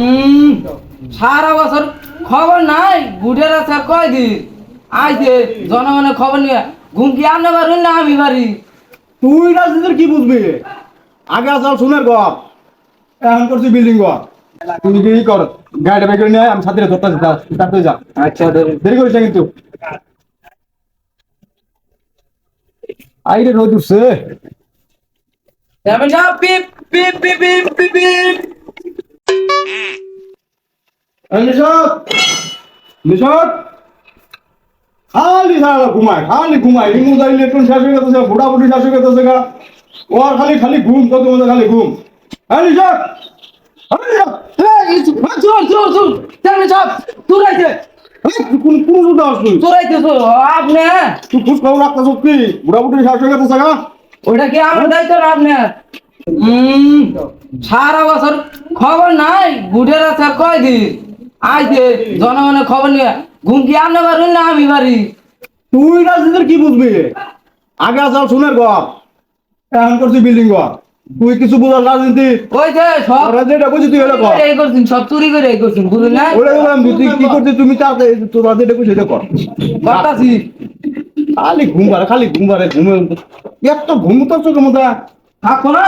উম, সারা বছর খবর নাই বুঝের আছে কয়দিন আইতে জনগণের খবর নিয়ে ঘুম কি আপনি পারবেন না আমি পারি। তুই রাজনীতির কি বুঝবি? আগে আসল শুনের ঘর, এখন করছি বিল্ডিং ঘর। তুই কি কর, গাড়িটা বের করে নিয়ে আমি সাথে ধরতে যা। আচ্ছা দেরি করিস না কিন্তু। আইরে রোদ উঠছে। যাবেন না পিপ পিপ পিপ পিপ পিপ পিপ। নিশাদ, নিশাদ, খালি ঘুমায় ইমু যাই ইলেকট্রন শেষ হয়ে গেছে, বুড়া বুড়ি শেষ হয়ে গেছে গা। ও আর খালি খালি ঘুম, কত মজা খালি ঘুম। হ্যাঁ নিশাদ, চল চল চল যাবেন সব তুরাইতে কোন কোন সুদা আসলি? তুরাইতে তো আপনি তুই খুশ খবর রাখতে সত্যি, বুড়া বুড়ি শেষ হয়ে গেছে গা। ওটা কি আমার দায়িত্ব না আপনার? সারা বছর খবর নাই বুঝের আছে কয়দিন আইতে জনগণের খবর নিয়ে ঘুম কি আপনি পারবেন না আমি পারি। তুই রাজনীতির কি বুঝবি? আগে আসল শুনের ঘর, এখন করছি বিল্ডিং ঘর। তুই কিছু বুঝার রাজনীতি? ওই যে সব রাজনীতিটা বুঝি তুই হলে কর। এই করছেন সব চুরি করে এই করছেন বুঝলেন না ওটা বললাম তুই কি করছিস, তুমি তাতে তোর রাজনীতিটা বুঝি এটা কর। বাতাসি খালি ঘুম পারে ঘুমে এত ঘুম তো চোখের মধ্যে। থাকো না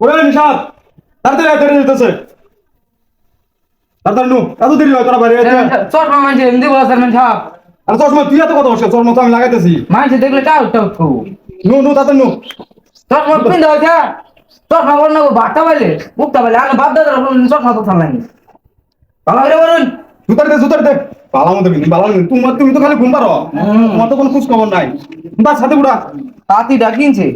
ওরে নিশাদ, তাড়াতাড়ি দেরি হইতেছে, তাড়াতাড়ি নু, এত দেরি হয় তোরা বাইরে আইতে। চশমা মানছে এমনি বসার মান সাপ আর চশমা তুই এত কথা বসে, চশমা তো আমি লাগাইতেছি। মানছে দেখলে টাউট টাউট করবো নু নু তাড়াতাড়ি নু। চশমা পিন্ধে হয়েছে চশমা বল না বাট্টা পাইলে মুখটা পাইলে আর বাদ দাদা চশমা তো থামলাইনি ভালো করে বলুন জুতার দে বালা মতো বিনি বালা মতো তুমি তো খালি ঘুম পারো, তোমার তো কোনো খোঁজ খবর নাই। বা সাথে বুড়া হাতিটা কিনছে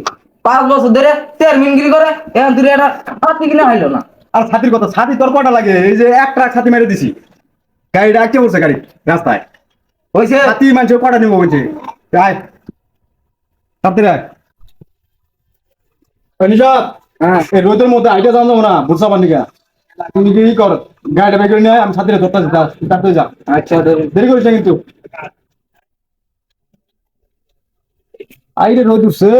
5 বছর ধরে চেয়ারম্যানগিরি করে এখন তুই একটা হাতি কিনা হইলো না আর ছাতির কথা, ছাতি তোর কটা লাগে? এই যে এক ট্রাক ছাতি মেরে দিছি, গাড়িটা আটকে পড়ছে গাড়ি রাস্তায়। হয়েছে ছাতি মানুষের কটা নিবো বলছে। আয় তাড়াতাড়ি আয়। ওই নিশাদ, হ্যাঁ এই রোদের মধ্যে আইটা জানো না বুঝছা পানিকা। তুমি কি কর, গাড়িটা বের করে নিয়ে আমি সাথে ধরতে যা। আচ্ছা দেরি করিস না কিন্তু। আইরে রোদ উঠছে।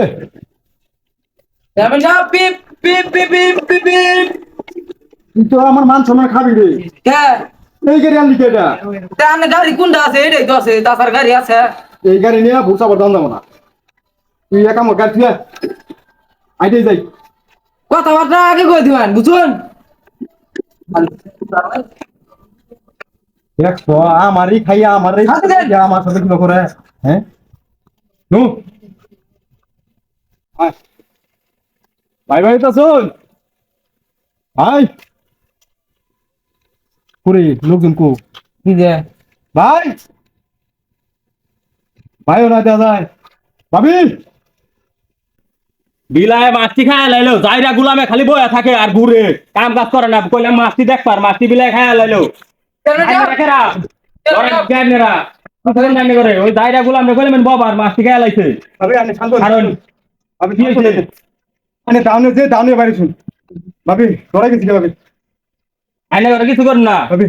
যাবেন না পিপ পিপ পিপ পিপ পিপ পিপ তুই তো আমার মান সম্মান খাবি রে। হ্যাঁ এই গাড়ি আনলি কে এটা? তাহলে গাড়ি কোনটা আছে এটাই তো আছে তাছাড়া গাড়ি আছে এই গাড়ি নিয়ে ভুলসা বর্তমান যাবো না। তুই একা আমার গাড়ি তুই আইটাই যাই। কথাবার্তা আগে কই দিবেন বুঝুন দেখছো আমারই খাইয়া আমারই হাতে দেন। আমার সাথে কি করে। হ্যাঁ নু আয়। ভাই ভাই তো শোন ভাই, পুরি লোকজন কো কি যে ভাই, ভাইও না দেওয়া যায় ভাবি। বিলায় মাছটি খায় লাইলো যাইরা গুলামে খালি বয়া থাকে আর ঘুরে কাম কাজ করে না কইলাম মাছটি দেখবার মাছটি বিলায় খায় লাইলো ওই দায়রা গুলামে কইলাম বাবার মাছটি খায় লাইছে ভাবি আনে শান্ত কারণ ভাবি কি হইছে? আনে দাউনে যে দাউনে বাইরে শুন ভাবি ধরে গেছি কে ভাবি? আইনা করে কিছু কর না ভাবি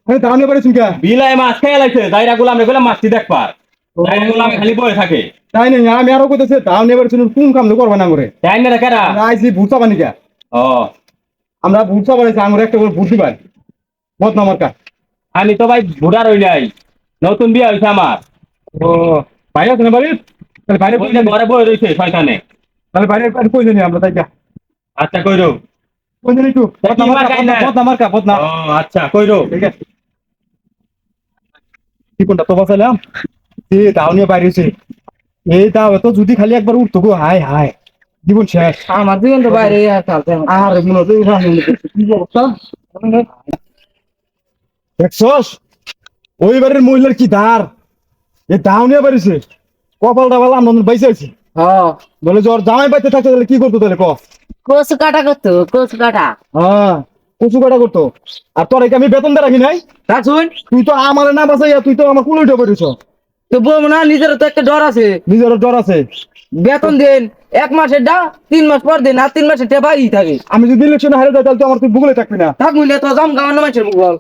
আরে দাউনে বাইরে শুন কে? বিলায় মাছ খায় লাইছে দায়রা গুলামে কইলাম মাছটি দেখবার দায়রা গুলামে খালি বয়ে থাকে তাই নাই আমি আরো কইতেছে দাউনে বাইরে শুন কোন কাম করবে না করে। তাই না কেরা আইছি ভুলসা পানি কে? ও আমরা ভুলসা বানাইছি আমরা একটা করে বুদ্ধি পাই বদনাম আর কা। আমি তো ভাই বুড়া রই নাই নতুন বিয়ে হইছে আমার ও ভাই আছে না ভাবি? তাহলে বাইরে ওই যে ঘরে বয়ে রইছে শয়তানে তাহলে বাইরে কইলে নি আমরা তাই কা আচ্ছা কইরো কইলে একটু কি মার্কা না? বদনাম। ও আচ্ছা কইরো ঠিক আছে কি কোনটা তো বাসাইলাম এ দাউনে বাইরে হইছে। এই দাও তো যদি খালি একবার উঠতো গো হায় হায় জীবন শেষ। আমার জীবন তো বাইরে চলছে আর মনে হচ্ছে কি অবস্থা দেখছস? ওই বাড়ির মহিলার কি ধার, এ দাউনিয়া বাড়িছে কপালটা ভালো আমরা বাইসে আছি। হ্যাঁ বলে যে ওর জামাই পাইতে থাকতে তাহলে কি করতো তাহলে ক? কচু কাটা করতো কচু কাটা হ্যাঁ কচু কাটা করতো। আর তোর আমি বেতন দিয়ে রাখি নাই? তা শুন তুই তো আমার না বাঁচাইয়া তুই তো আমার কুলে উঠে পড়েছ। তো বলবো না নিজের তো একটা ডর আছে নিজের জ্বর আছে। বেতন দেন 1 মাসের ডা 3 মাস পর দেন আর 3 মাসের টেপাই থাকে আমি যদি ইলেকশনে হারে যাই তাহলে তো আমার তুই ভুগলে থাকবি না। থাক মিলে তো জাম গাওয়ানো মানুষের মুখ বল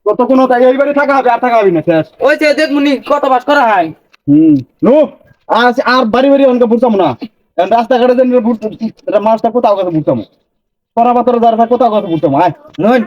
তোর তো কোনো এই বাড়ি থাকা হবে আর থাকা হবে না শেষ। ওই যে দেখ মুনি কত বাস করা হয় নো আর বাড়ি বাড়ি অনেক বুঝতাম না, কারণ রাস্তাঘাটে যে মাছটা কোথাও কাছে বুঝতাম। তোরা বাতরে যারা কোথাও কথা বলতাম আয় নুন